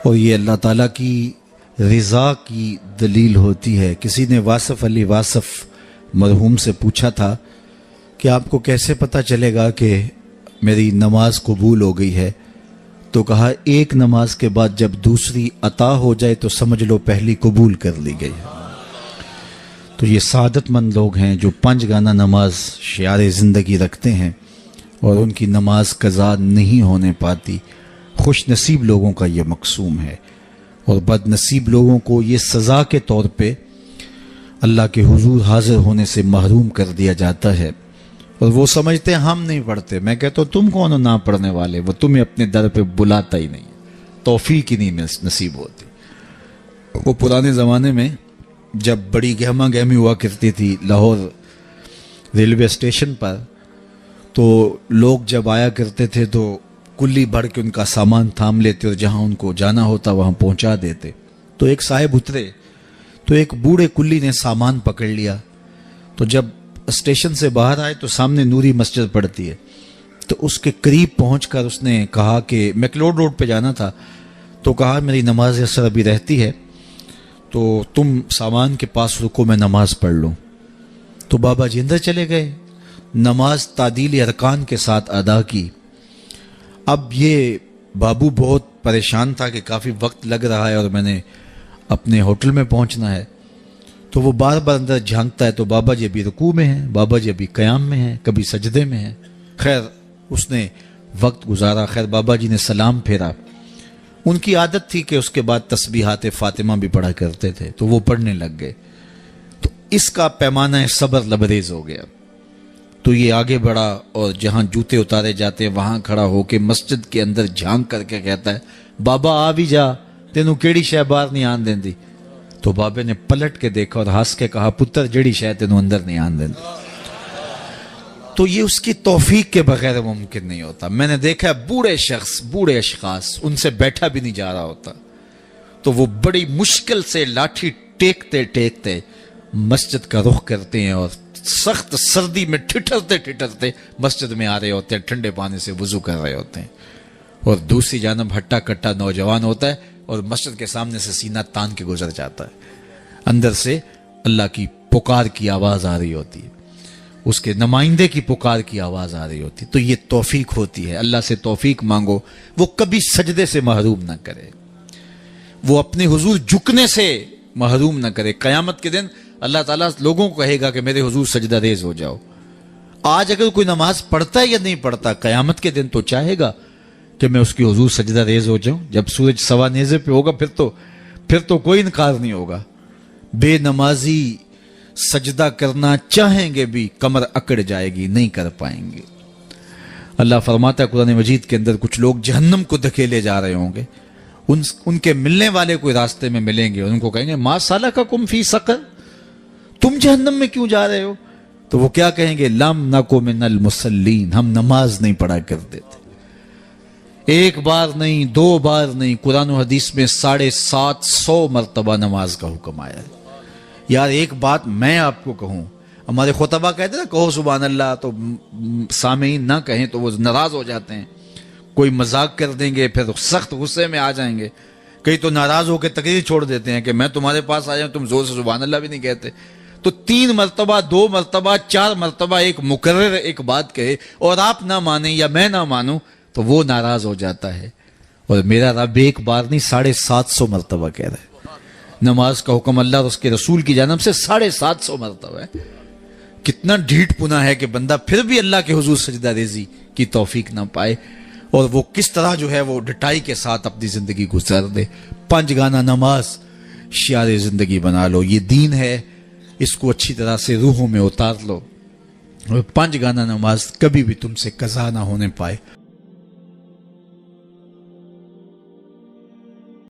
اور یہ اللہ تعالیٰ کی رضا کی دلیل ہوتی ہے۔ کسی نے واصف علی واصف مرحوم سے پوچھا تھا کہ آپ کو کیسے پتہ چلے گا کہ میری نماز قبول ہو گئی ہے؟ تو کہا ایک نماز کے بعد جب دوسری عطا ہو جائے تو سمجھ لو پہلی قبول کر لی گئی ہے۔ تو یہ سعادت مند لوگ ہیں جو 5 گانہ نماز شعار زندگی رکھتے ہیں اور ان کی نماز قضا نہیں ہونے پاتی۔ خوش نصیب لوگوں کا یہ مقسوم ہے، اور بد نصیب لوگوں کو یہ سزا کے طور پہ اللہ کے حضور حاضر ہونے سے محروم کر دیا جاتا ہے، اور وہ سمجھتے ہیں ہم نہیں پڑھتے۔ میں کہتا ہوں تم کون ہو نہ پڑھنے والے؟ وہ تمہیں اپنے در پہ بلاتا ہی نہیں، توفیق ہی نہیں نصیب ہوتی۔ وہ پرانے زمانے میں جب بڑی گہما گہمی ہوا کرتی تھی لاہور ریلوے اسٹیشن پر، تو لوگ جب آیا کرتے تھے تو کلی بھر کے ان کا سامان تھام لیتے اور جہاں ان کو جانا ہوتا وہاں پہنچا دیتے۔ تو ایک صاحب اترے تو ایک بوڑھے کلی نے سامان پکڑ لیا، تو جب اسٹیشن سے باہر آئے تو سامنے نوری مسجد پڑتی ہے، تو اس کے قریب پہنچ کر اس نے کہا کہ میکلوڈ روڈ پہ جانا تھا، تو کہا میری نماز اثر ابھی رہتی ہے تو تم سامان کے پاس رکو میں نماز پڑھ لوں۔ تو بابا جی اندر چلے گئے، نماز تعدیل ارکان کے ساتھ ادا کی۔ اب یہ بابو بہت پریشان تھا کہ کافی وقت لگ رہا ہے اور میں نے اپنے ہوٹل میں پہنچنا ہے، تو وہ بار بار اندر جھانکتا ہے تو بابا جی ابھی رکوع میں ہیں، بابا جی ابھی قیام میں ہیں، کبھی سجدے میں ہیں۔ خیر اس نے وقت گزارا، خیر بابا جی نے سلام پھیرا۔ ان کی عادت تھی کہ اس کے بعد تسبیحات فاطمہ بھی پڑھا کرتے تھے، تو وہ پڑھنے لگ گئے۔ تو اس کا پیمانہ صبر لبریز ہو گیا، تو یہ آگے بڑھا اور جہاں جوتے اتارے جاتے ہیں وہاں کھڑا ہو کے مسجد کے اندر جھانک کر کے کہتا ہے بابا آ بھی جا، تینوں کیڑی شے باہر نہیں آن دیندی؟ تو بابے نے پلٹ کے دیکھا اور ہنس کے کہا پتر جڑی شے تینوں اندر نہیں آن دیندی۔ تو یہ اس کی توفیق کے بغیر ممکن نہیں ہوتا۔ میں نے دیکھا ہے بوڑھے شخص، بوڑھے اشخاص، ان سے بیٹھا بھی نہیں جا رہا ہوتا، تو وہ بڑی مشکل سے لاٹھی ٹیکتے ٹیکتے مسجد کا رخ کرتے ہیں اور سخت سردی میں ٹھٹرتے ٹھٹرتے مسجد میں آ رہے ہوتے ہیں، ٹھنڈے پانی سے وضو کر رہے ہوتے ہیں، اور دوسری جانب ہٹا کٹا نوجوان ہوتا ہے اور مسجد کے سامنے سے سینہ تان کے گزر جاتا ہے۔ اندر سے اللہ کی پکار کی آواز آ رہی ہوتی ہے، اس کے نمائندے کی پکار کی آواز آ رہی ہوتی ہے۔ تو یہ توفیق ہوتی ہے، اللہ سے توفیق مانگو، وہ کبھی سجدے سے محروم نہ کرے، وہ اپنے حضور جھکنے سے محروم نہ کرے۔ قیامت کے دن اللہ تعالیٰ لوگوں کو کہے گا کہ میرے حضور سجدہ ریز ہو جاؤ۔ آج اگر کوئی نماز پڑھتا ہے یا نہیں پڑھتا، قیامت کے دن تو چاہے گا کہ میں اس کی حضور سجدہ ریز ہو جاؤں۔ جب سورج سوا نیزے پہ ہوگا پھر تو کوئی انکار نہیں ہوگا۔ بے نمازی سجدہ کرنا چاہیں گے بھی کمر اکڑ جائے گی، نہیں کر پائیں گے۔ اللہ فرماتا ہے قرآن مجید کے اندر کچھ لوگ جہنم کو دھکیلے جا رہے ہوں گے، ان کے ملنے والے کوئی راستے میں ملیں گے اور ان کو کہیں گے ما سلککم فی سقر، تم جہنم میں کیوں جا رہے ہو؟ تو وہ کیا کہیں گے؟ لم نکو من المصلین، ہم نماز نہیں پڑھا کرتے تھے۔ ایک بار نہیں، 2 بار نہیں، قرآن و حدیث میں 750 مرتبہ نماز کا حکم آیا ہے۔ یار ایک بات میں آپ کو کہوں، ہمارے خطبہ کہتے ہیں نا کہو سبحان اللہ، تو سامعین نہ کہیں تو وہ ناراض ہو جاتے ہیں، کوئی مذاق کر دیں گے، پھر سخت غصے میں آ جائیں گے، کئی تو ناراض ہو کے تقریر چھوڑ دیتے ہیں کہ میں تمہارے پاس آیا ہوں، تم زور سے سبحان اللہ بھی نہیں کہتے۔ تو 3 مرتبہ 2 مرتبہ 4 مرتبہ ایک مکرر ایک بات کہے اور آپ نہ مانیں یا میں نہ مانوں تو وہ ناراض ہو جاتا ہے، اور میرا رب ایک بار نہیں 750 مرتبہ کہہ رہا ہے۔ نماز کا حکم اللہ اور اس کے رسول کی جانب سے 750 مرتبہ ہے۔ کتنا ڈھیٹ پنا ہے کہ بندہ پھر بھی اللہ کے حضور سجدہ ریزی کی توفیق نہ پائے، اور وہ کس طرح جو ہے وہ ڈٹائی کے ساتھ اپنی زندگی گزار دے۔ 5 گانہ نماز شعار زندگی بنا لو، یہ دین ہے، اس کو اچھی طرح سے روحوں میں اتار لو، اور 5 گانہ نماز کبھی بھی تم سے قضا نہ ہونے پائے۔